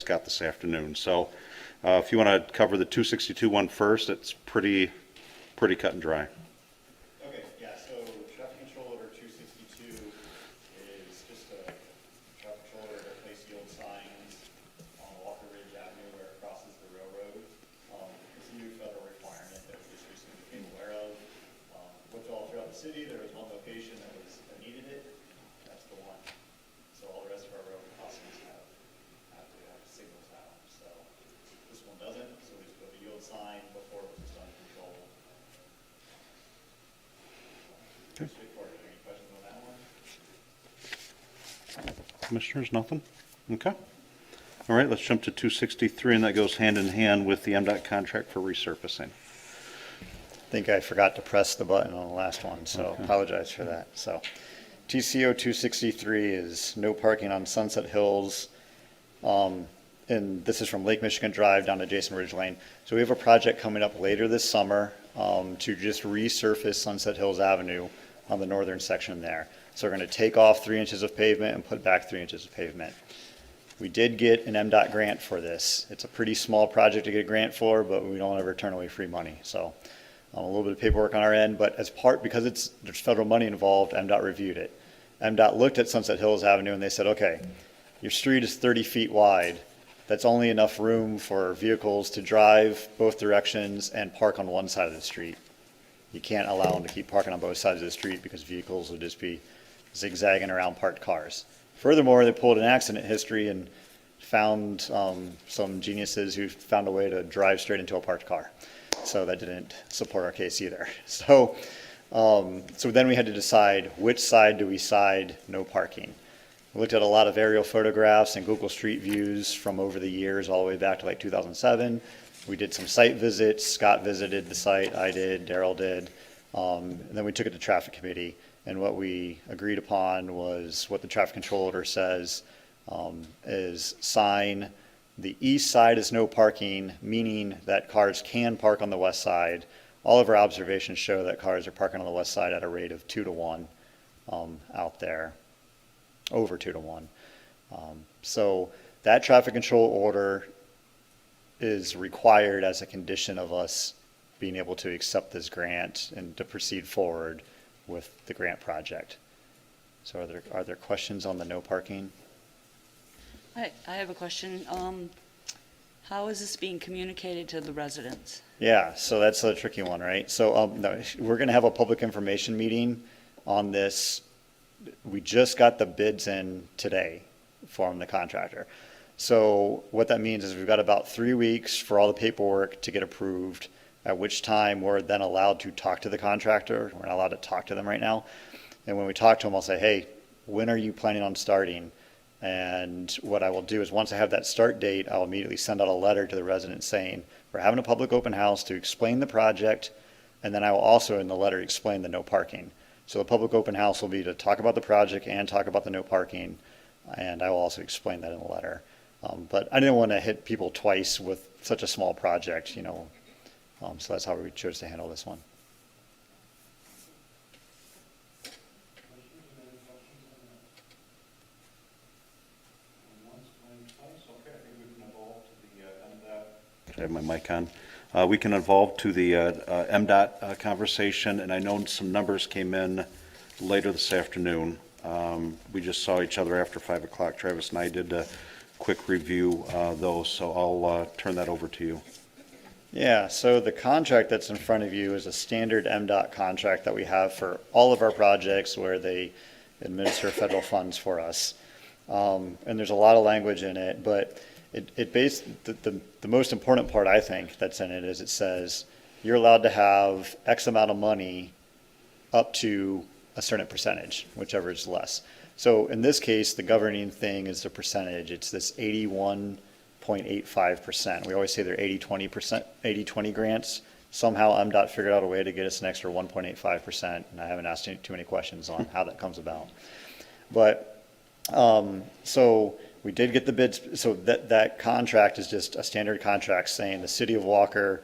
got this afternoon. So if you want to cover the 262 one first, it's pretty cut and dry. Okay, yeah, so traffic control order 262 is just a traffic control order to place yield signs on Walker Ridge Avenue where it crosses the railroad. It's a new federal requirement that we just recently became aware of. Looked all throughout the city, there was one location that needed it. That's the one. So all the rest of our road crossings have to have signals out. So this one doesn't, so we just put a yield sign before it was just under control. Okay. Straightforward. Any questions on that one? Commissioners, nothing? Okay. All right, let's jump to 263, and that goes hand in hand with the MDOT contract for resurfacing. I think I forgot to press the button on the last one, so Okay. apologize for that. So TCO 263 is no parking on Sunset Hills. And this is from Lake Michigan Drive down to Jason Ridge Lane. So we have a project coming up later this summer to just resurface Sunset Hills Avenue on the northern section there. So we're going to take off 3 inches of pavement and put back 3 inches of pavement. We did get an MDOT grant for this. It's a pretty small project to get a grant for, but we don't ever turn away free money. So a little bit of paperwork on our end, but because there's federal money involved, MDOT reviewed it. MDOT looked at Sunset Hills Avenue and they said, okay, your street is 30 feet wide. That's only enough room for vehicles to drive both directions and park on one side of the street. You can't allow them to keep parking on both sides of the street because vehicles would just be zigzagging around parked cars. Furthermore, they pulled an accident history and found some geniuses who found a way to drive straight into a parked car. So that didn't support our case either. So then we had to decide which side do we side no parking. We looked at a lot of aerial photographs and Google Street Views from over the years, all the way back to like 2007. We did some site visits. Scott visited the site, I did, Daryl did. And then we took it to traffic committee. And what we agreed upon was what the traffic control order says is sign the east side is no parking, meaning that cars can park on the west side. All of our observations show that cars are parking on the west side at a rate of 2 to 1 out there, over 2 to 1. So that traffic control order is required as a condition of us being able to accept this grant and to proceed forward with the grant project. So are there questions on the no parking? I have a question. How is this being communicated to the residents? Yeah, so that's a tricky one, right? So no, we're going to have a public information meeting on this. We just got the bids in today from the contractor. So what that means is we've got about 3 weeks for all the paperwork to get approved, at which time we're then allowed to talk to the contractor. We're not allowed to talk to them right now. And when we talk to them, I'll say, hey, when are you planning on starting? And what I will do is once I have that start date, I'll immediately send out a letter to the residents saying, we're having a public open house to explain the project. And then I will also in the letter explain the no parking. So the public open house will be to talk about the project and talk about the no parking. And I will also explain that in the letter. But I didn't want to hit people twice with such a small project, you know. So that's how we chose to handle this one. I have my mic on. We can evolve to the MDOT conversation, and I know some numbers came in later this afternoon. We just saw each other after 5 o'clock. Travis and I did a quick review those, so I'll turn that over to you. Yeah, so the contract that's in front of you is a standard MDOT contract that we have for all of our projects where they administer federal funds for us. And there's a lot of language in it, but the most important part I think that's in it is it says you're allowed to have X amount of money up to a certain percentage, whichever is less. So in this case, the governing thing is the percentage. It's this 81.85%. We always say they're 80-20 grants. Somehow MDOT figured out a way to get us an extra 1.85%, and I haven't asked too many questions on how that comes about. But so we did get the bids. So that contract is just a standard contract saying the city of Walker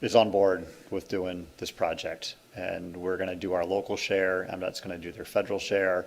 is on board with doing this project. And we're going to do our local share. MDOT's going to do their federal share.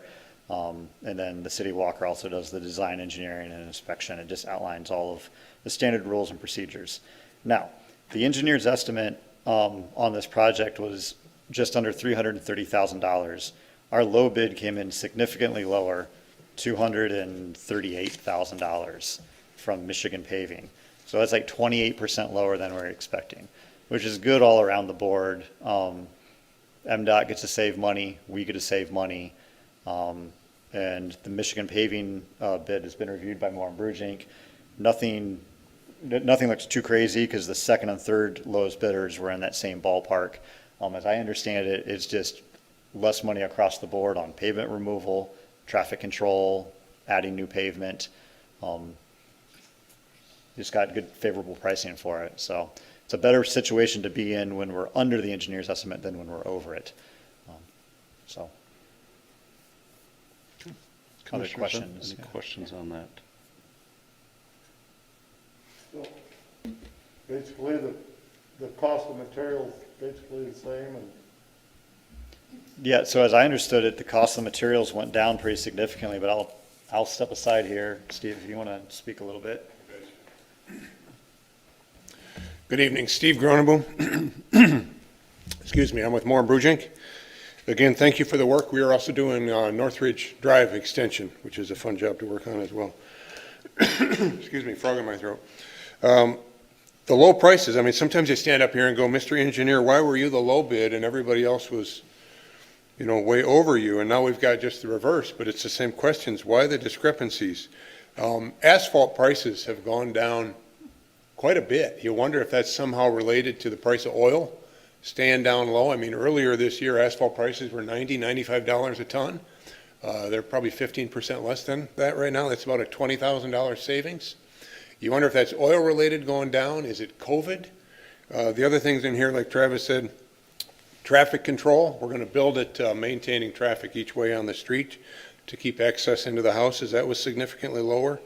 And then the city walker also does the design, engineering, and inspection. It just outlines all of the standard rules and procedures. Now, the engineer's estimate on this project was just under $330,000. Our low bid came in significantly lower, $238,000 from Michigan Paving. So that's like 28% lower than we were expecting, which is good all around the board. MDOT gets to save money, we get to save money. And the Michigan Paving bid has been reviewed by Moore and Bruce Inc. Nothing looks too crazy because the second and third lowest bidders were in that same ballpark. As I understand it, it's just less money across the board on pavement removal, traffic control, adding new pavement. Just got good favorable pricing for it. So it's a better situation to be in when we're under the engineer's estimate than when we're over it. So. Other Commissioners, questions? Any questions on that? So basically, the cost of materials basically the same, and Yeah, so as I understood it, the cost of materials went down pretty significantly, but I'll step aside here. Steve, if you want to speak a little bit. Good evening, Steve Groneboom. Excuse me, I'm with Moore and Bruce Inc. Again, thank you for the work. We are also doing Northridge Drive extension, which is a fun job to work on as well. Excuse me, frog in my throat. The low prices, I mean, sometimes you stand up here and go, Mr. Engineer, why were you the low bid and everybody else was, way over you? And now we've got just the reverse, but it's the same questions. Why the discrepancies? Asphalt prices have gone down quite a bit. You wonder if that's somehow related to the price of oil staying down low. I mean, earlier this year, asphalt prices were $90, $95 a ton. They're probably 15% less than that right now. That's about a $20,000 savings. You wonder if that's oil related going down. Is it COVID? The other things in here, like Travis said, traffic control. We're going to build it maintaining traffic each way on the street to keep access into the houses. That was significantly lower.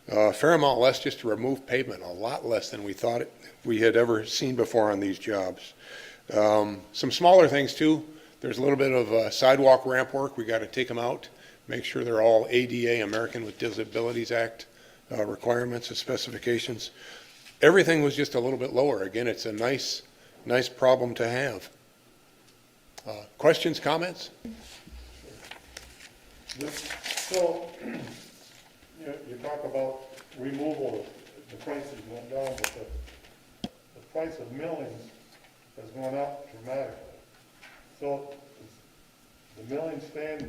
A fair amount less just to remove pavement, a lot less than we thought we had ever seen before on these jobs. Some smaller things too. There's a little bit of sidewalk ramp work. We got to take them out, make sure they're all ADA, American with Disabilities Act requirements and specifications. Everything was just a little bit lower. Again, it's a nice problem to have. Questions, comments? so you talk about removal, the prices went down, but the price of millings has gone up dramatically. So is the milling staying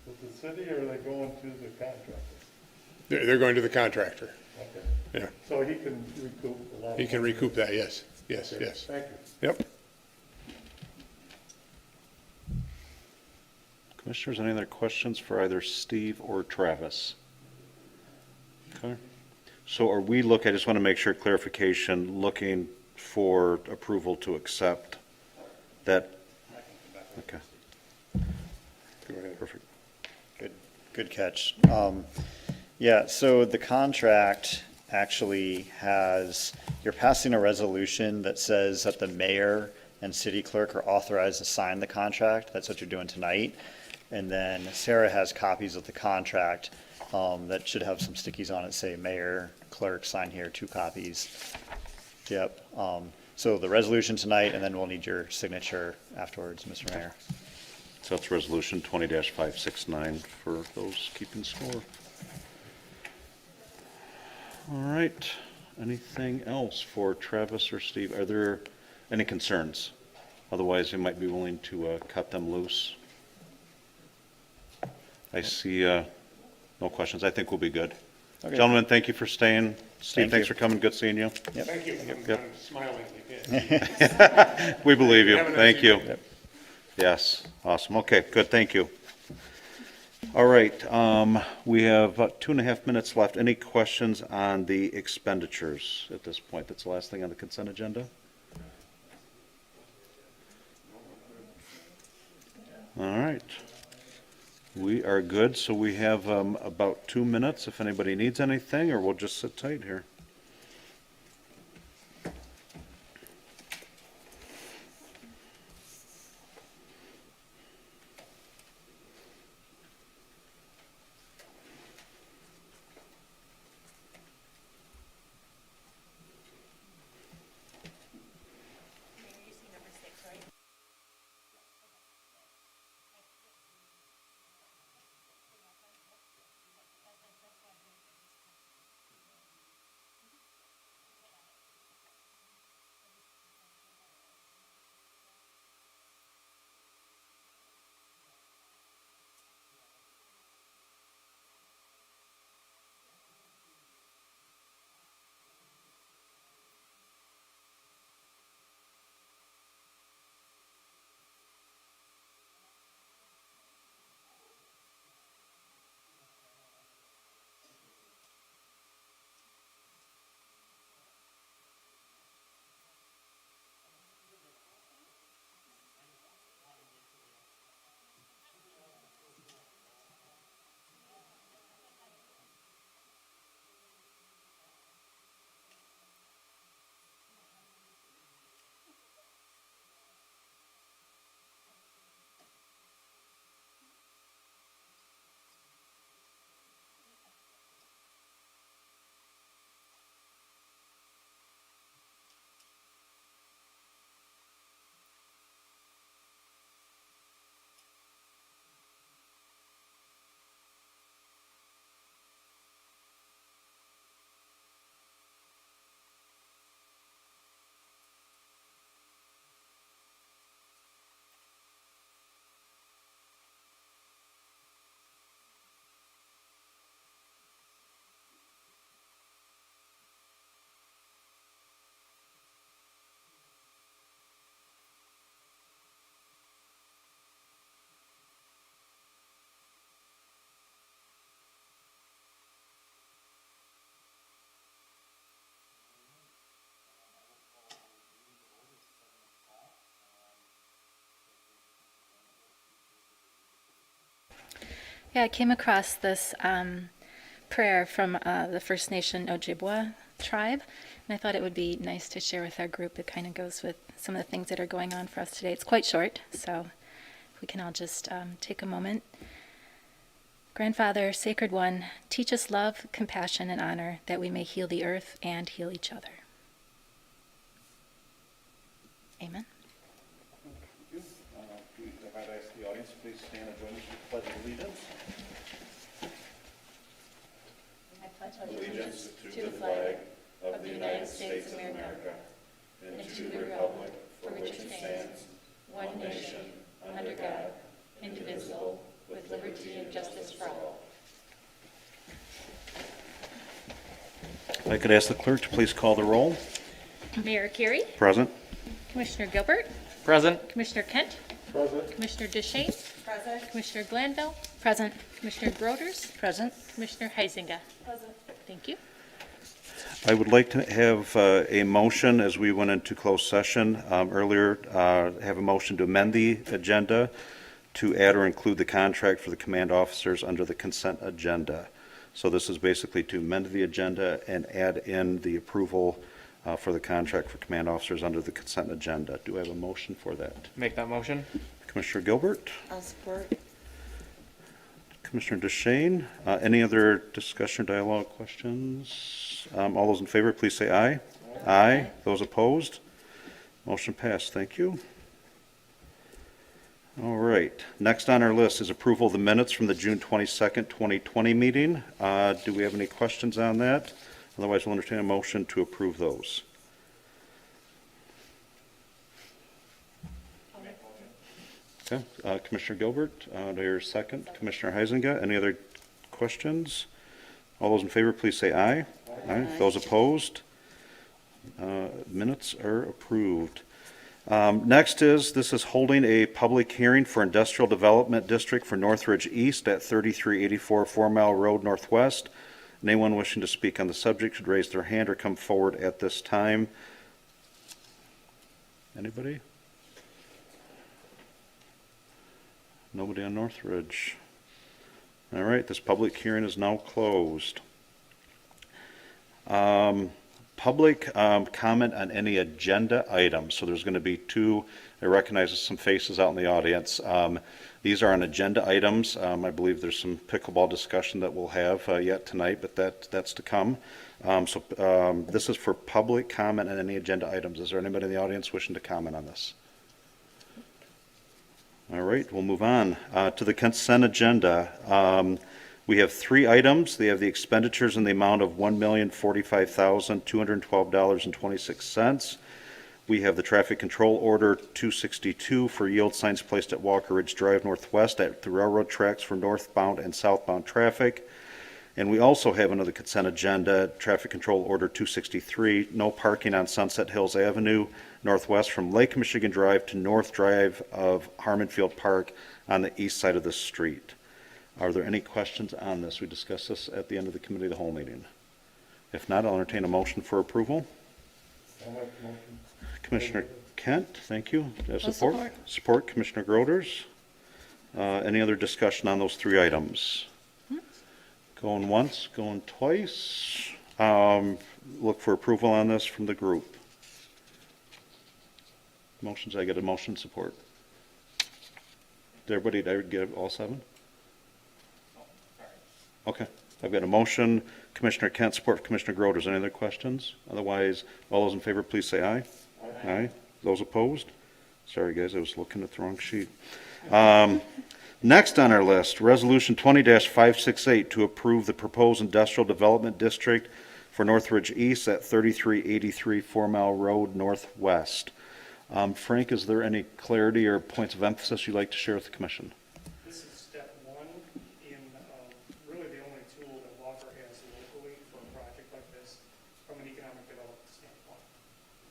with the city, or are they going to the contractor? They're going to the contractor. Okay. Yeah. So he can recoup a lot. He can recoup that, yes. Yes, Okay. yes. Thank you. Yep. Commissioners, any other questions for either Steve or Travis? Okay. So are we I just want to make sure clarification, looking for approval to accept that? Okay, Go ahead. perfect. Good catch. Yeah, so the contract actually you're passing a resolution that says that the mayor and city clerk are authorized to sign the contract. That's what you're doing tonight. And then Sarah has copies of the contract that should have some stickies on it, say mayor, clerk, sign here, 2 copies. Yep. So the resolution tonight, and then we'll need your signature afterwards, Mr. Mayor. So that's resolution 20-569 for those keeping score. All right, anything else for Travis or Steve? Are there any concerns? Otherwise, we might be willing to cut them loose. I see no questions. I think we'll be good. Okay. Gentlemen, thank you for staying. Steve, Thank thanks you. for coming. Good seeing you. Yep. Thank you. Yep. I'm smiling again. We believe you. Have a nice Thank you. evening. Yep. Yes, awesome. Okay, good, thank you. All right, we have about 2.5 minutes left. Any questions on the expenditures at this point? That's the last thing on the consent agenda? All right. We are good, so we have about 2 minutes if anybody needs anything, or we'll just sit tight here. Yeah, I came across this prayer from the First Nation Ojibwa tribe, and I thought it would be nice to share with our group. It kind of goes with some of the things that are going on for us today. It's quite short, so if we can all just take a moment. Grandfather, Sacred One, teach us love, compassion, and honor, that we may heal the earth and heal each other. Amen. Thank you. If I'd ask the audience, please stand and join me for the Pledge of Allegiance. Allegiance to the flag of the United States of America and to the republic for which it stands, one nation, under God, indivisible, with liberty and justice for all. If I could ask the clerk to please call the roll. Mayor Carey, Present. Commissioner Gilbert, Present. Commissioner Kent, Present. Commissioner Deshane, Commissioner Glanville, Present. Commissioner Groders, Present? Commissioner Heisinger. Thank you. I would like to have a motion, as we went into closed session earlier, have a motion to amend the agenda to add or include the contract for the command officers under the consent agenda. So this is basically to amend the agenda and add in the approval for the contract for command officers under the consent agenda. Do I have a motion for that? Make that motion. Commissioner Gilbert? I'll support. Commissioner Deshane? Any other discussion, dialogue, questions? All those in favor, please say aye. Aye. Those opposed? Motion passed. Thank you. All right. Next on our list is approval of the minutes from the June 22nd, 2020 meeting. Do we have any questions on that? Otherwise, we'll entertain a motion to approve those. Okay. Commissioner Gilbert, do I hear a second? Commissioner Heisinger, any other questions? All those in favor, please say aye. Aye. Those opposed? Minutes are approved. Next this is holding a public hearing for Industrial Development District for Northridge East at 3384 4 Mile Road Northwest. Anyone wishing to speak on the subject should raise their hand or come forward at this time. Anybody? Nobody on Northridge. All right, this public hearing is now closed. Public comment on any agenda items. So there's going to be two. I recognize some faces out in the audience. These are on agenda items. I believe there's some pickleball discussion that we'll have yet tonight, but that's to come. This is for public comment on any agenda items. Is there anybody in the audience wishing to comment on this? All right, we'll move on to the consent agenda. We have three items. They have the expenditures in the amount of $1,045,212.26. We have the traffic control order 262 for yield signs placed at Walker Ridge Drive Northwest at the railroad tracks for northbound and southbound traffic. And we also have another consent agenda, traffic control order 263, no parking on Sunset Hills Avenue Northwest from Lake Michigan Drive to North Drive of Harmon Field Park on the east side of the street. Are there any questions on this? We discussed this at the end of the committee of the whole meeting. If not, I'll entertain a motion for approval. I'll make the motion. Commissioner Kent, thank you. Support. support. Support, Commissioner Groders. Any other discussion on those three items? Going once, going twice. Look for approval on this from the group. Motions, I get a motion support. Did I get all seven? Okay, I've got a motion, Commissioner Kent, support for Commissioner Groders. Any other questions? Otherwise, all those in favor, please say aye. Aye. Those opposed? Sorry, guys, I was looking at the wrong sheet. Next on our list, Resolution 20-568 to approve the proposed industrial development district for Northridge East at 3383 4 Mile Road Northwest. Frank, is there any clarity or points of emphasis you'd like to share with the commission? This is step one in really the only tool that Walker has locally for a project like this from an economic development standpoint.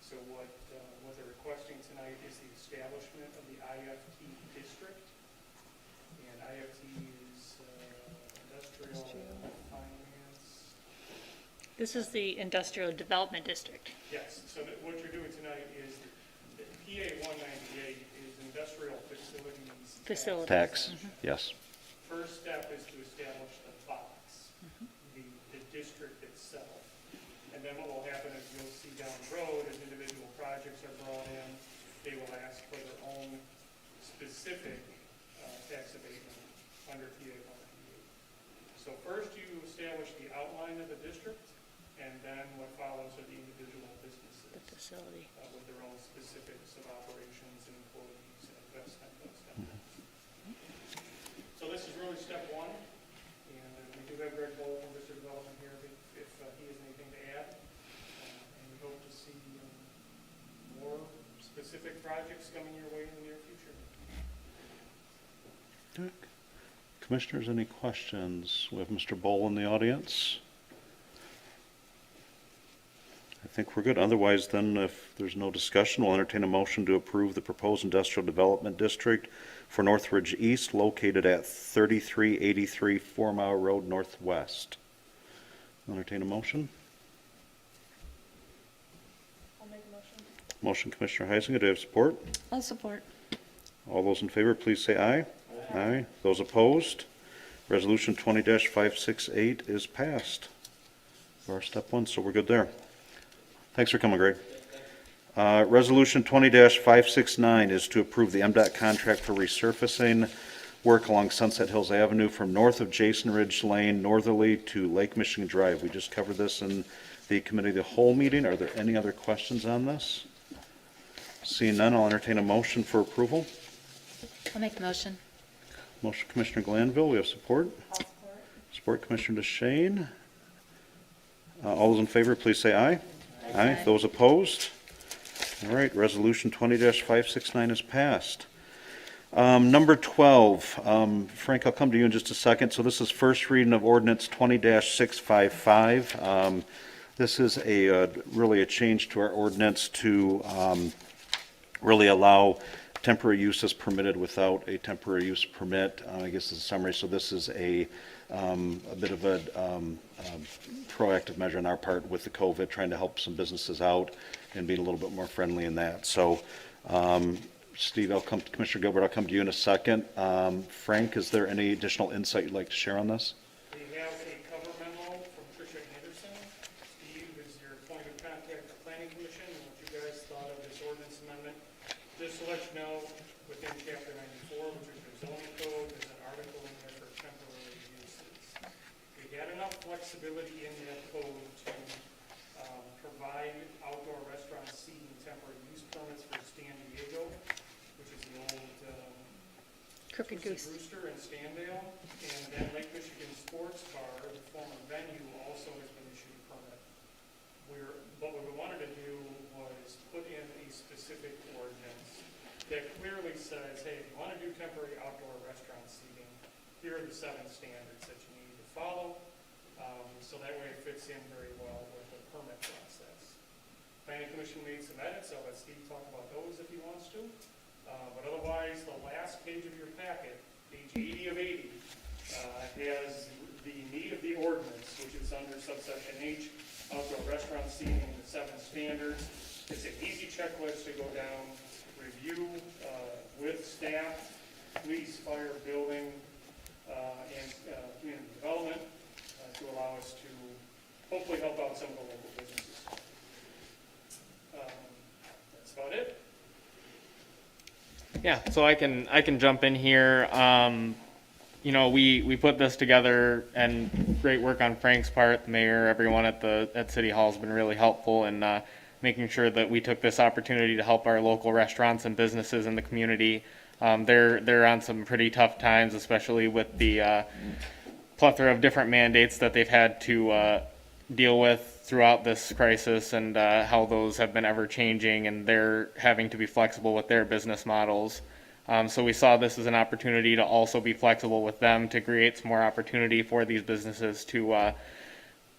So what they're requesting tonight is the establishment of the IFT district. And IFT is industrial finance. This is the Industrial Development District. Yes, so what you're doing tonight is the PA 198 is industrial facilities. Facility. Tax, yes. First step is to then what will happen is you'll see down the road as individual projects are brought in, they will ask for their own specific tax abatement under PA 158. So first you establish the outline of the district, and then what follows are the individual businesses The facility. with their own specifics of operations and employees and investment, those kind of things. So this is really step one, and we do have Greg Bowl from District Development here if he has anything to add. And we hope to see more specific projects coming your way in the near future. Commissioners, any questions? We have Mr. Bowl in the audience. I think we're good. Otherwise, then, if there's no discussion, we'll entertain a motion to approve the proposed industrial development district for Northridge East, located at 3383 4 Mile Road Northwest. Entertain a motion. I'll make a motion. Motion, Commissioner Heisinger. Do you have support? I'll support. All those in favor, please say aye. Aye. Those opposed? Resolution 20-568 is passed. For our step one, so we're good there. Thanks for coming, Greg. Resolution 20-569 is to approve the MDOT contract for resurfacing work along Sunset Hills Avenue from north of Jason Ridge Lane northerly to Lake Michigan Drive. We just covered this in the committee of the whole meeting. Are there any other questions on this? Seeing none, I'll entertain a motion for approval. I'll make the motion. Motion, Commissioner Glanville. We have support. Support, Commissioner DeShane. All those in favor, please say aye. Aye. Those opposed? All right, Resolution 20-569 is passed. Number 12, Frank, I'll come to you in just a second. So this is first reading of ordinance 20-655. This is really a change to our ordinance to really allow temporary use as permitted without a temporary use permit. I guess is a summary. So this is a bit of a proactive measure on our part with the COVID, trying to help some businesses out and being a little bit more friendly in that. So, Steve, Commissioner Gilbert, I'll come to you in a second. Frank, is there any additional insight you'd like to share on this? We have a cover memo from Tricia Anderson. Steve is your point of contact for Planning Commission and what you guys thought of this ordinance amendment. Just to let you know, within Chapter 94, which is your zoning code, there's an article in there for temporary uses. We had enough flexibility in that code to provide outdoor restaurant seating temporary use permits for San Diego, which is the old Crooked Goose. Rooster in Standale, and then Lake Michigan Sports Bar, the former venue, also has been issued a permit. But what we wanted to do was put in a specific ordinance that clearly says, hey, if you want to do temporary outdoor restaurant seating, here are the 7 standards that you need to follow. So that way it fits in very well with the permit process. Planning Commission made some edits. I'll let Steve talk about those if he wants to. But otherwise, the last page of your packet, page 80 of 80, has the meat of the ordinance, which is under subsection H, outdoor restaurant seating, the 7 standards. It's an easy checklist to go down, review with staff, police, fire, building, and community development to allow us to hopefully help out some of the local businesses. That's about it. Yeah, so I can jump in here. We put this together, and great work on Frank's part. The mayor, everyone at City Hall has been really helpful in making sure that we took this opportunity to help our local restaurants and businesses in the community. They're on some pretty tough times, especially with the plethora of different mandates that they've had to deal with throughout this crisis, and how those have been ever changing, and they're having to be flexible with their business models. So we saw this as an opportunity to also be flexible with them, to create some more opportunity for these businesses to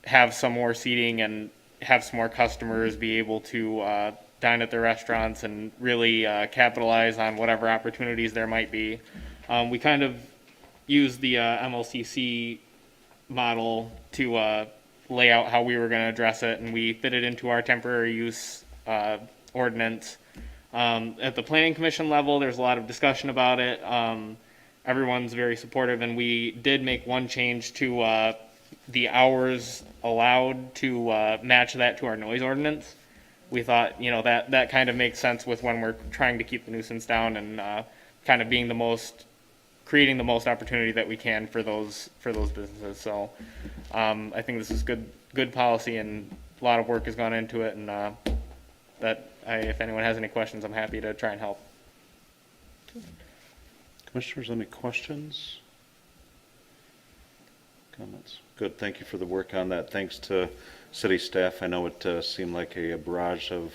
have some more seating and have some more customers be able to dine at their restaurants and really capitalize on whatever opportunities there might be. We kind of used the MLCC model to lay out how we were going to address it, and we fit it into our temporary use ordinance. At the Planning Commission level, there's a lot of discussion about it. Everyone's very supportive, and we did make one change to the hours allowed to match that to our noise ordinance. We thought, you know, that kind of makes sense with when we're trying to keep the nuisance down and kind of being creating the most opportunity that we can for those businesses. So I think this is good policy, and a lot of work has gone into it, and if anyone has any questions, I'm happy to try and help. Commissioners, any questions? Comments? Good, thank you for the work on that. Thanks to city staff. I know it seemed like a barrage of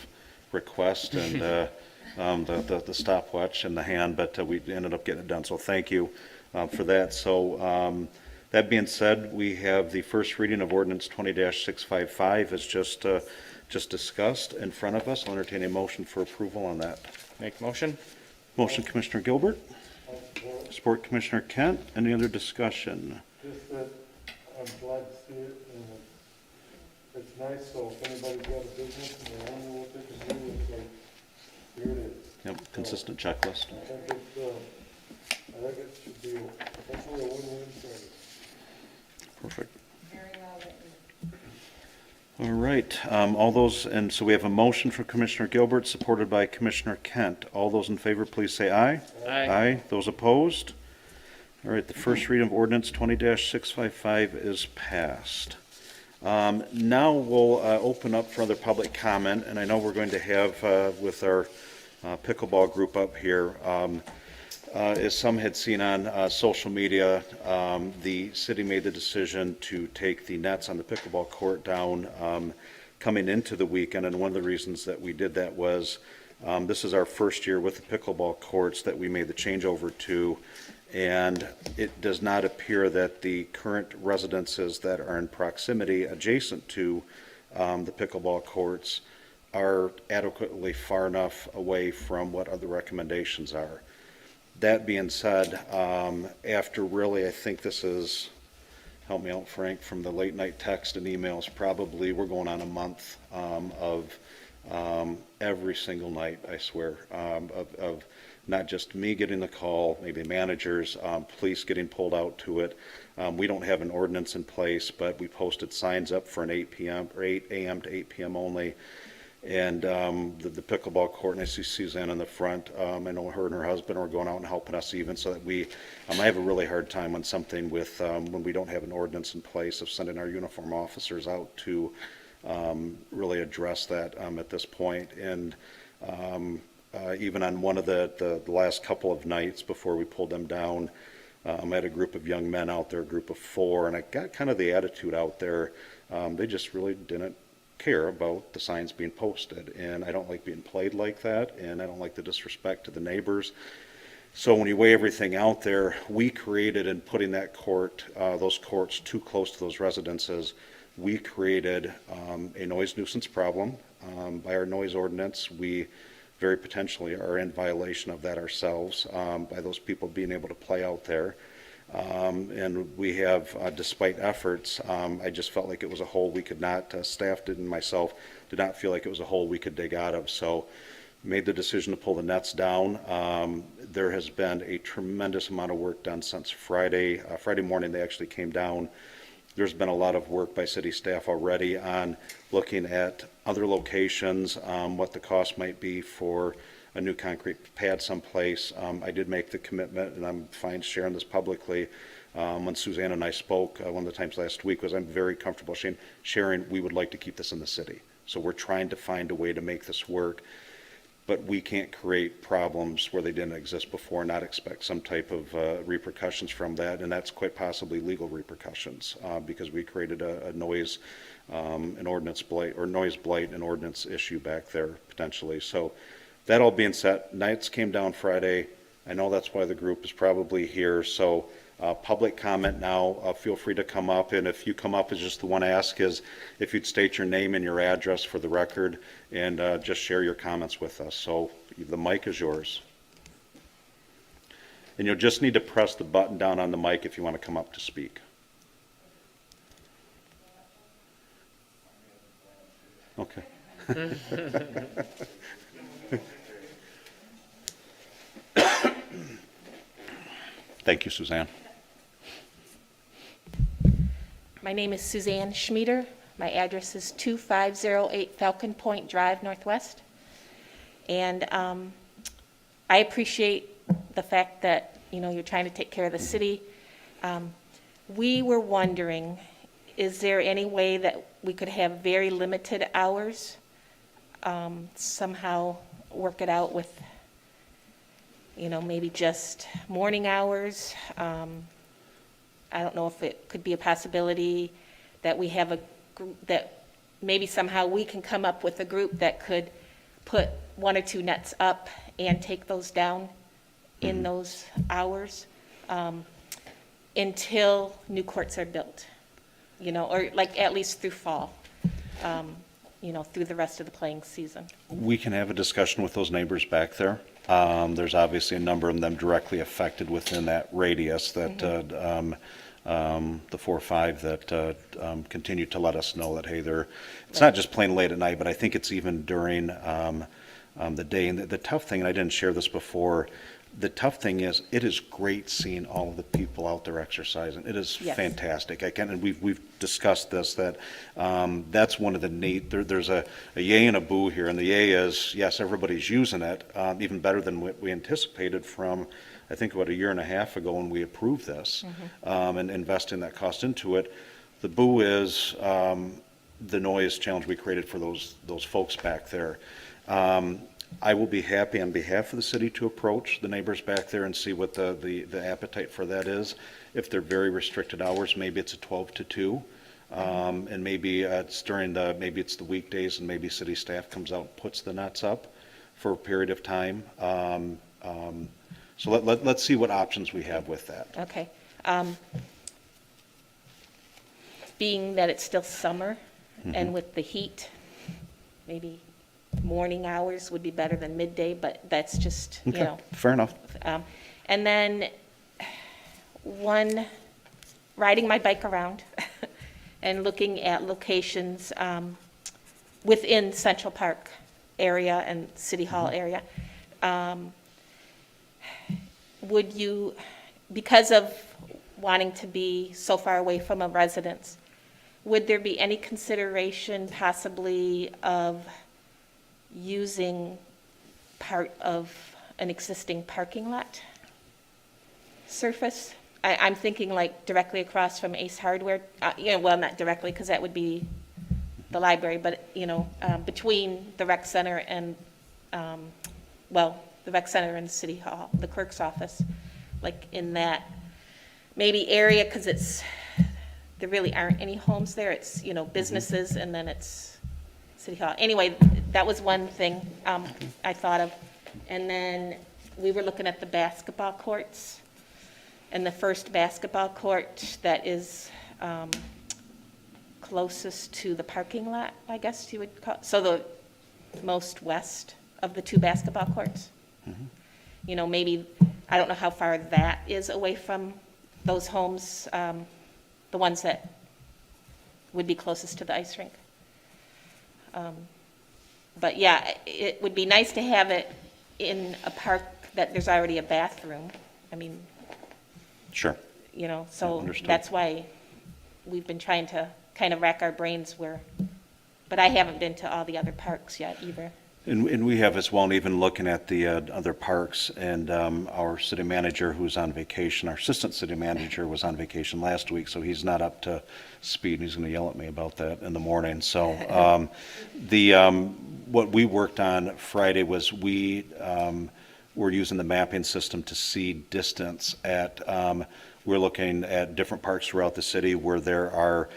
requests and the stopwatch in the hand, but we ended up getting it done, so thank you for that. So that being said, we have the first reading of ordinance 20-655 as just discussed in front of us. I'll entertain a motion for approval on that. Make motion? Motion, Commissioner Gilbert. Support, Commissioner Kent. Any other discussion? Just that I'm glad to see it, and it's nice, so if anybody's got a business and they wonder what they can do, it's like, here it is. Yep, consistent checklist. I think it should be hopefully a win-win for everybody. Perfect. All right, all those, and so we have a motion from Commissioner Gilbert, supported by Commissioner Kent. All those in favor, please say aye. Aye. Aye. Those opposed? All right, the first reading of ordinance 20-655 is passed. Now we'll open up for other public comment, and I know we're going to have with our pickleball group up here, as some had seen on social media, the city made the decision to take the nets on the pickleball court down coming into the weekend, and one of the reasons that we did that was this is our first year with the pickleball courts that we made the changeover to, and it does not appear that the current residences that are in proximity adjacent to the pickleball courts are adequately far enough away from what other recommendations are. That being said, after really, I think this is, help me out, Frank, from the late night text and emails, probably we're going on a month of every single night, I swear, of not just me getting the call, maybe managers, police getting pulled out to it. We don't have an ordinance in place, but we posted signs up for an 8 a.m. to 8 p.m. only. And the pickleball court, and I see Suzanne in the front. I know her and her husband are going out and helping us even, so that we, I have a really hard time on something with when we don't have an ordinance in place of sending our uniform officers out to really address that at this point. And even on one of the last couple of nights before we pulled them down, I had a group of young men out there, a group of 4, and I got kind of the attitude out there. They just really didn't care about the signs being posted, and I don't like being played like that, and I don't like the disrespect to the neighbors. So when you weigh everything out there, we created, in putting that court, those courts too close to those residences, we created a noise nuisance problem. By our noise ordinance, we very potentially are in violation of that ourselves by those people being able to play out there. And we have, despite efforts, I just felt like it was a hole we could not, staff did and myself did not feel like it was a hole we could dig out of. So made the decision to pull the nets down. There has been a tremendous amount of work done since Friday. Friday morning they actually came down. There's been a lot of work by city staff already on looking at other locations, what the cost might be for a new concrete pad someplace. I did make the commitment, and I'm fine sharing this publicly. When Suzanne and I spoke one of the times last week, was I'm very comfortable sharing we would like to keep this in the city. So we're trying to find a way to make this work, but we can't create problems where they didn't exist before, not expect some type of repercussions from that, and that's quite possibly legal repercussions because we created a noise, an ordinance blight, or noise blight and ordinance issue back there potentially. So that all being said, nights came down Friday. I know that's why the group is probably here. So public comment now, feel free to come up. And if you come up, is just the one ask is if you'd state your name and your address for the record and just share your comments with us. So the mic is yours. And you'll just need to press the button down on the mic if you want to come up to speak. Okay. Thank you, Suzanne. My name is Suzanne Schmieder. My address is 2508 Falcon Point Drive, Northwest. And I appreciate the fact that, you know, you're trying to take care of the city. We were wondering, is there any way that we could have very limited hours? Somehow work it out with, you know, maybe just morning hours. I don't know if it could be a possibility that we have a group that maybe somehow we can come up with a group that could put 1 or 2 nets up and take those down in those hours until new courts are built, you know, or like at least through fall, you know, through the rest of the playing season. We can have a discussion with those neighbors back there. There's obviously a number of them directly affected within that radius that the 4 or 5 that continue to let us know that, hey, it's not just plain late at night, but I think it's even during the day. And the tough thing, and I didn't share this before, the tough thing is it is great seeing all of the people out there exercising. It is fantastic. And we've discussed this, that that's one of the neat, there's a yay and a boo here. And the yay is, yes, everybody's using it, even better than what we anticipated from, I think, about 1.5 years ago when we approved this, and investing that cost into it. The boo is the noise challenge we created for those folks back there. I will be happy on behalf of the city to approach the neighbors back there and see what the appetite for that is. If they're very restricted hours, maybe it's a 12 to 2. And maybe it's maybe it's the weekdays, and maybe city staff comes out and puts the nets up for a period of time. So let's see what options we have with that. Okay. Being that it's still summer and with the heat, maybe morning hours would be better than midday, but that's just, you know. Fair enough. And then riding my bike around and looking at locations within Central Park area and City Hall area. Would you, because of wanting to be so far away from a residence, would there be any consideration possibly of using part of an existing parking lot surface? I'm thinking like directly across from Ace Hardware, you know, well, not directly because that would be the library, but, you know, between the rec center and, the rec center and City Hall, the clerk's office, like in that maybe area, because there really aren't any homes there. It's, you know, businesses, and then it's City Hall. Anyway, that was one thing I thought of. And then we were looking at the basketball courts, and the first basketball court that is closest to the parking lot, I guess you would call it. So the most west of the 2 basketball courts. You know, maybe, I don't know how far that is away from those homes, the ones that would be closest to the ice rink. But yeah, it would be nice to have it in a park that there's already a bathroom. I mean, Sure. you know, so Understood. that's why we've been trying to kind of rack our brains but I haven't been to all the other parks yet either. And we have as well, and even looking at the other parks, and our city manager who's on vacation, our assistant city manager was on vacation last week, so he's not up to speed. He's going to yell at me about that in the morning. So what we worked on Friday was we're using the mapping system to see distance at, we're looking at different parks throughout the city where there are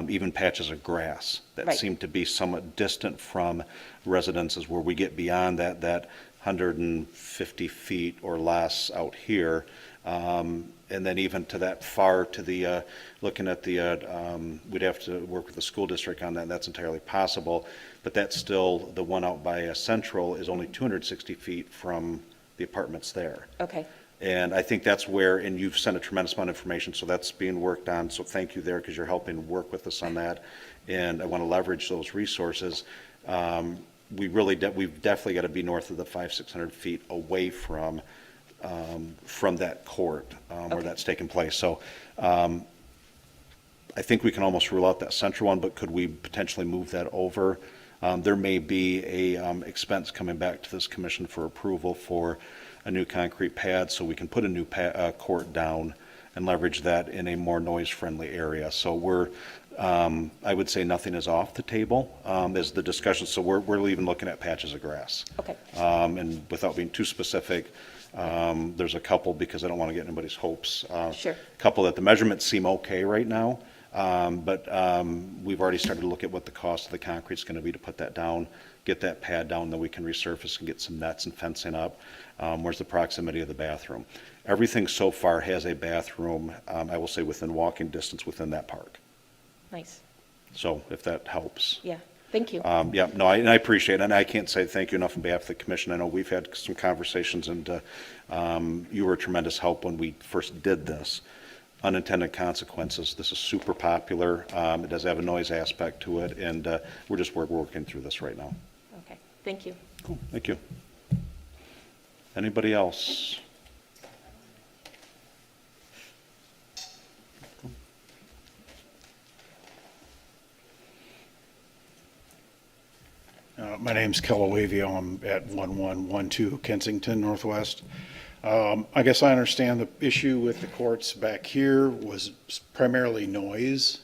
even patches of grass that Right. seem to be somewhat distant from residences, where we get beyond that 150 feet or less out here. And then even to that far to the, looking at the, we'd have to work with the school district on that, and that's entirely possible. But that's still, the one out by Central is only 260 feet from the apartments there. Okay. And I think that's where, and you've sent a tremendous amount of information, so that's being worked on. So thank you there, because you're helping work with us on that. And I want to leverage those resources. We've definitely got to be north of the 500-600 feet away from that court where Okay. that's taking place. So I think we can almost rule out that central one, but could we potentially move that over? There may be a expense coming back to this commission for approval for a new concrete pad, so we can put a new court down and leverage that in a more noise-friendly area. So we're, I would say nothing is off the table as the discussion, so we're even looking at patches of grass. Okay. And without being too specific, there's a couple, because I don't want to get anybody's hopes. Sure. Couple that the measurements seem okay right now, but we've already started to look at what the cost of the concrete's going to be to put that down, get that pad down, then we can resurface and get some nets and fencing up. Where's the proximity of the bathroom? Everything so far has a bathroom, I will say within walking distance within that park. Nice. So if that helps. Yeah, thank you. Yeah, no, and I appreciate it, and I can't say thank you enough on behalf of the commission. I know we've had some conversations, and you were a tremendous help when we first did this. Unintended consequences, this is super popular. It does have a noise aspect to it, and we're working through this right now. Okay, thank you. Cool, thank you. Anybody else? My name's Kellalavio. I'm at 1112 Kensington Northwest. I guess I understand the issue with the courts back here was primarily noise.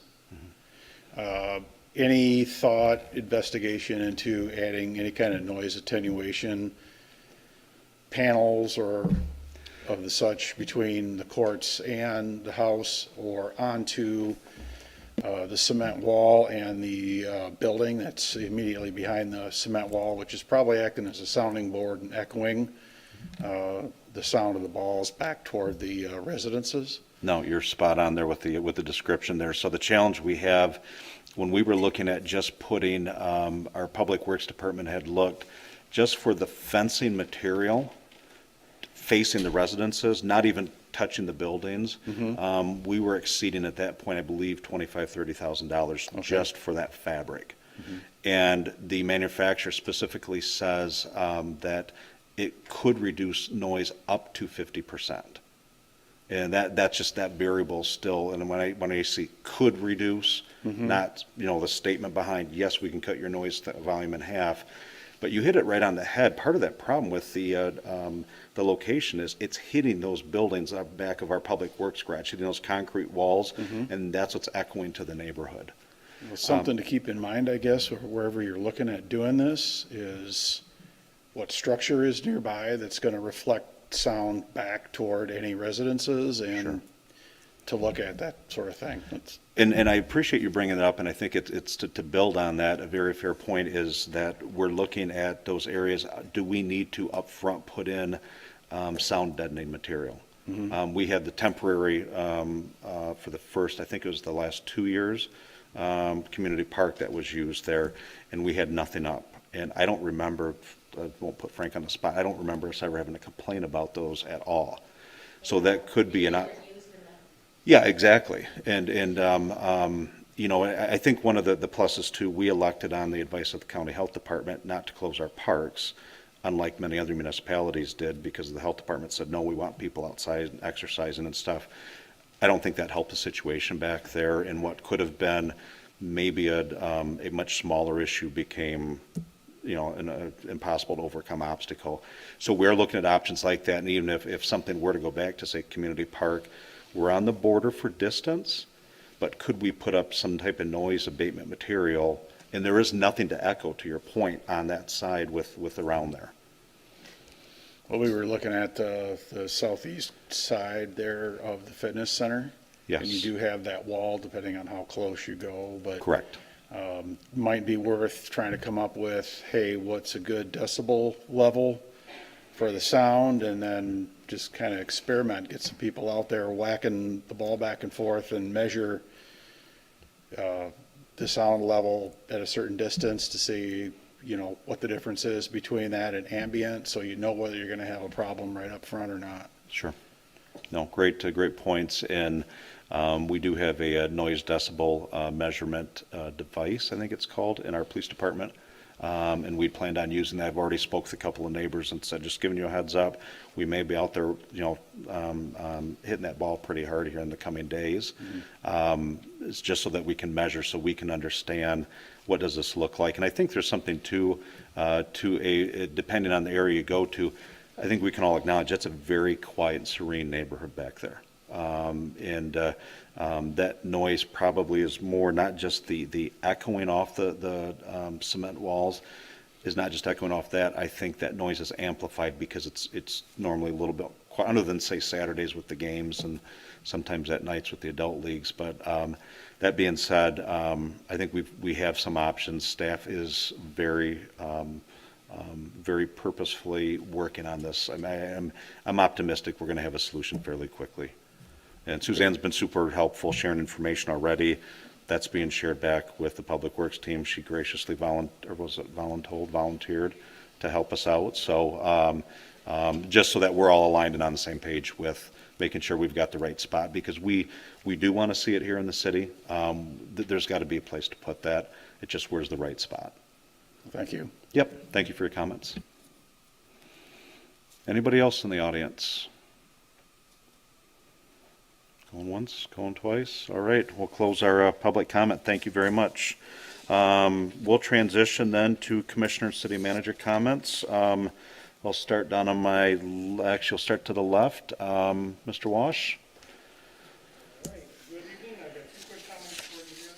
Any thought, investigation into adding any kind of noise attenuation panels or of the such between the courts and the house, or onto the cement wall and the building that's immediately behind the cement wall, which is probably acting as a sounding board and echoing the sound of the balls back toward the residences? No, you're spot on there with the description there. So the challenge we have when we were looking at just putting, our Public Works Department had looked just for the fencing material facing the residences, not even touching the buildings. We were exceeding at that point, I believe, $25,000-$30,000 just for that fabric. And the manufacturer specifically says that it could reduce noise up to 50%. And that's just that variable still. And when I see could reduce, not, the statement behind, yes, we can cut your noise volume in half. But you hit it right on the head. Part of that problem with the location is it's hitting those buildings up back of our public works garage, hitting those concrete walls, and that's what's echoing to the neighborhood. Well, something to keep in mind, I guess, or wherever you're looking at doing this, is what structure is nearby that's going to reflect sound back toward any residences, and to look at that sort of thing. And I appreciate you bringing it up, and I think it's to build on that. A very fair point is that we're looking at those areas. Do we need to upfront put in sound deadening material? We had the temporary for the first, I think it was the last 2 years, community park that was used there, and we had nothing up. And I don't remember, I won't put Frank on the spot, I don't remember us ever having to complain about those at all. So that could be yeah, exactly. And I think one of the pluses too, we elected on the advice of the county health department not to close our parks, unlike many other municipalities did, because the health department said, no, we want people outside and exercising and stuff. I don't think that helped the situation back there, and what could have been maybe a much smaller issue became, an impossible to overcome obstacle. So we're looking at options like that, and even if something were to go back to, say, community park, we're on the border for distance, but could we put up some type of noise abatement material? And there is nothing to echo, to your point, on that side with around there. Well, we were looking at the southeast side there of the fitness center. Yes. And you do have that wall, depending on how close you go, but Correct. Might be worth trying to come up with, hey, what's a good decibel level for the sound, and then just kind of experiment, get some people out there whacking the ball back and forth and measure the sound level at a certain distance to see, what the difference is between that and ambient, so you know whether you're going to have a problem right up front or not. Sure. No, great points. And we do have a noise decibel measurement device, I think it's called, in our police department. and we planned on using that. I've already spoke with a couple of neighbors and said, just giving you a heads up, we may be out there, hitting that ball pretty hard here in the coming days. It's just so that we can measure, so we can understand what does this look like. And I think there's something to depending on the area you go to, I think we can all acknowledge that's a very quiet and serene neighborhood back there. That noise probably is more not just the echoing off the cement walls, is not just echoing off that. I think that noise is amplified because it's normally a little bit quiet, other than say Saturdays with the games and sometimes at nights with the adult leagues. But that being said, I think we have some options. Staff is very purposefully working on this. I'm optimistic we're going to have a solution fairly quickly. And Suzanne's been super helpful sharing information already. That's being shared back with the Public Works team. She graciously volunteered to help us out. So just so that we're all aligned and on the same page with making sure we've got the right spot, because we do want to see it here in the city. There's got to be a place to put that. It just, where's the right spot? Thank you. Yep, thank you for your comments. Anybody else in the audience? Going once, going twice? All right, we'll close our public comment. Thank you very much. We'll transition then to Commissioner City Manager comments. I'll start down on actually I'll start to the left. Mr. Walsh? All right, good evening. I've got two quick comments for you here.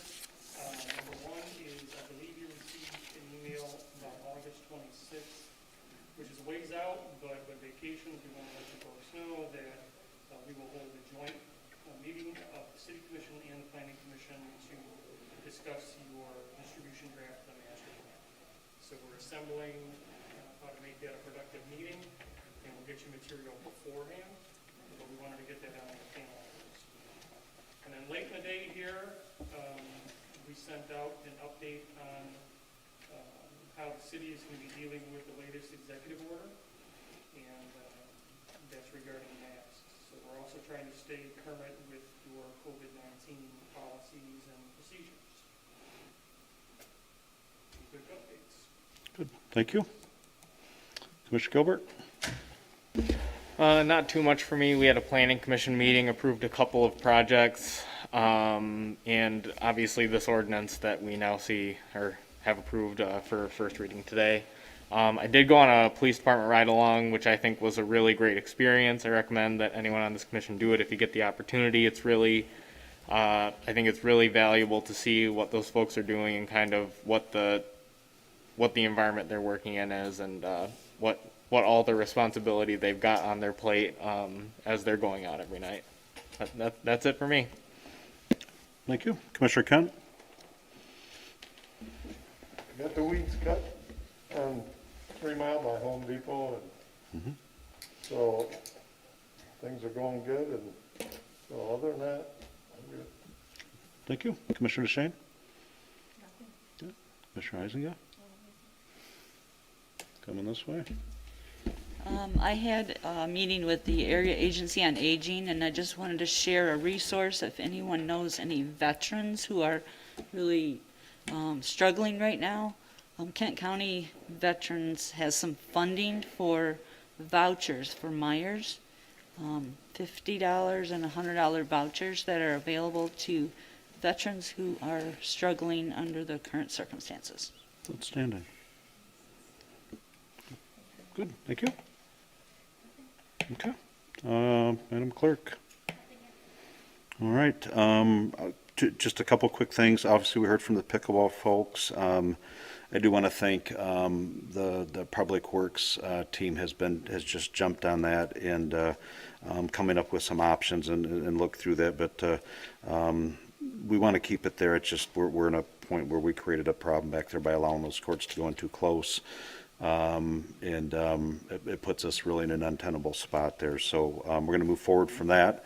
Number one is, I believe you received an email about August 26th, which is a ways out, but with vacations, we want to let you folks know that we will hold a joint meeting of the City Commission and the Planning Commission to discuss your distribution draft of the master plan. So we're assembling how to make that a productive meeting, and we'll get you material beforehand, but we wanted to get that on the calendars. And then late in the day here, we sent out an update on how the city is going to be dealing with the latest executive order, and that's regarding masks. So we're also trying to stay current with your COVID-19 policies and procedures. Quick updates. Good, thank you. Commissioner Gilbert? Not too much for me. We had a planning commission meeting, approved a couple of projects, and obviously this ordinance that we now see or have approved for first reading today. I did go on a police department ride along, which I think was a really great experience. I recommend that anyone on this commission do it if you get the opportunity. It's really, I think it's really valuable to see what those folks are doing and kind of what the environment they're working in is, and what all the responsibility they've got on their plate as they're going out every night. That's it for me. Thank you. Commissioner Kent? Got the weeds cut on 3 Mile by Home Depot, and so things are going good, and so other than that, I'm good. Thank you. Commissioner DeShane? Nothing. Commissioner Heisinger? Coming this way. I had a meeting with the Area Agency on Aging, and I just wanted to share a resource if anyone knows any veterans who are really struggling right now. Kent County Veterans has some funding for vouchers for Myers, $50 and $100 vouchers that are available to veterans who are struggling under the current circumstances. Outstanding. Good, thank you. Okay, Madam Clerk. All right, just a couple quick things. Obviously, we heard from the pickleball folks. I do want to thank the Public Works team has just jumped on that and coming up with some options and look through that. But we want to keep it there. It's just we're in a point where we created a problem back there by allowing those courts to go in too close. It puts us really in an untenable spot there. So we're going to move forward from that.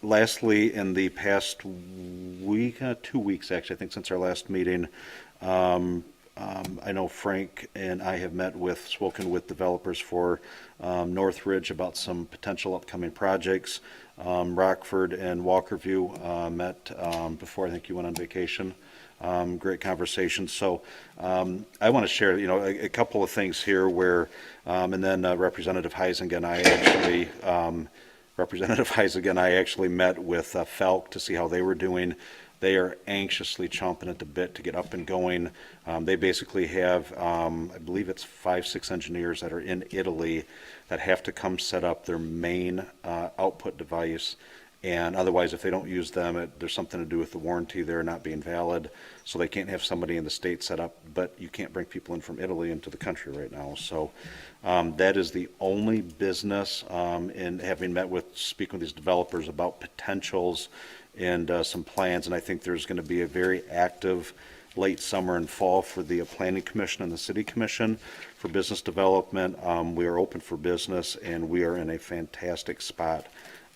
Lastly, in the past week, 2 weeks actually, I think since our last meeting, I know Frank and I have spoken with developers for Northridge about some potential upcoming projects. Rockford and Walkerview met before I think you went on vacation. Great conversation. So I want to share, a couple of things here where, and then Representative Heising and I actually met with Falk to see how they were doing. They are anxiously chomping at the bit to get up and going. They basically have, I believe it's 5-6 engineers that are in Italy that have to come set up their main output device. And otherwise, if they don't use them, there's something to do with the warranty there not being valid. So they can't have somebody in the state set up, but you can't bring people in from Italy into the country right now. So that is the only business in having speaking with these developers about potentials and some plans. And I think there's going to be a very active late summer and fall for the Planning Commission and the City Commission for business development. We are open for business, and we are in a fantastic spot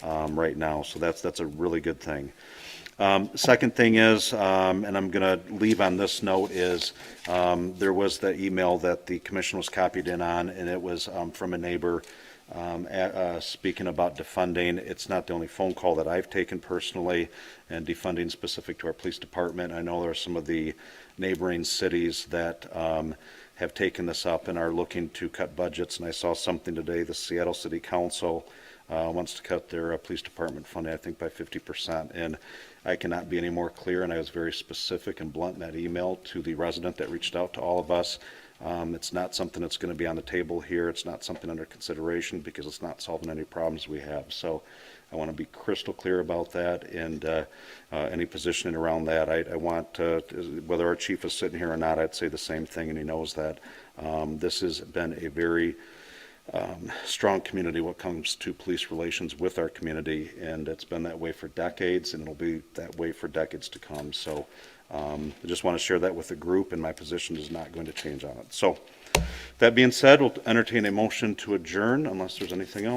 right now. So that's a really good thing. Second thing is, and I'm going to leave on this note, is there was the email that the commission was copied in on, and it was from a neighbor speaking about defunding. It's not the only phone call that I've taken personally, and defunding specific to our police department. I know there are some of the neighboring cities that have taken this up and are looking to cut budgets, and I saw something today, the Seattle City Council wants to cut their police department funding, I think, by 50%. And I cannot be any more clear, and I was very specific and blunt in that email to the resident that reached out to all of us. It's not something that's going to be on the table here. It's not something under consideration because it's not solving any problems we have. So I want to be crystal clear about that, and any positioning around that. I want, whether our chief is sitting here or not, I'd say the same thing, and he knows that. This has been a very strong community when it comes to police relations with our community, and it's been that way for decades, and it'll be that way for decades to come. So I just want to share that with the group, and my position is not going to change on it. So that being said, we'll entertain a motion to adjourn unless there's anything else.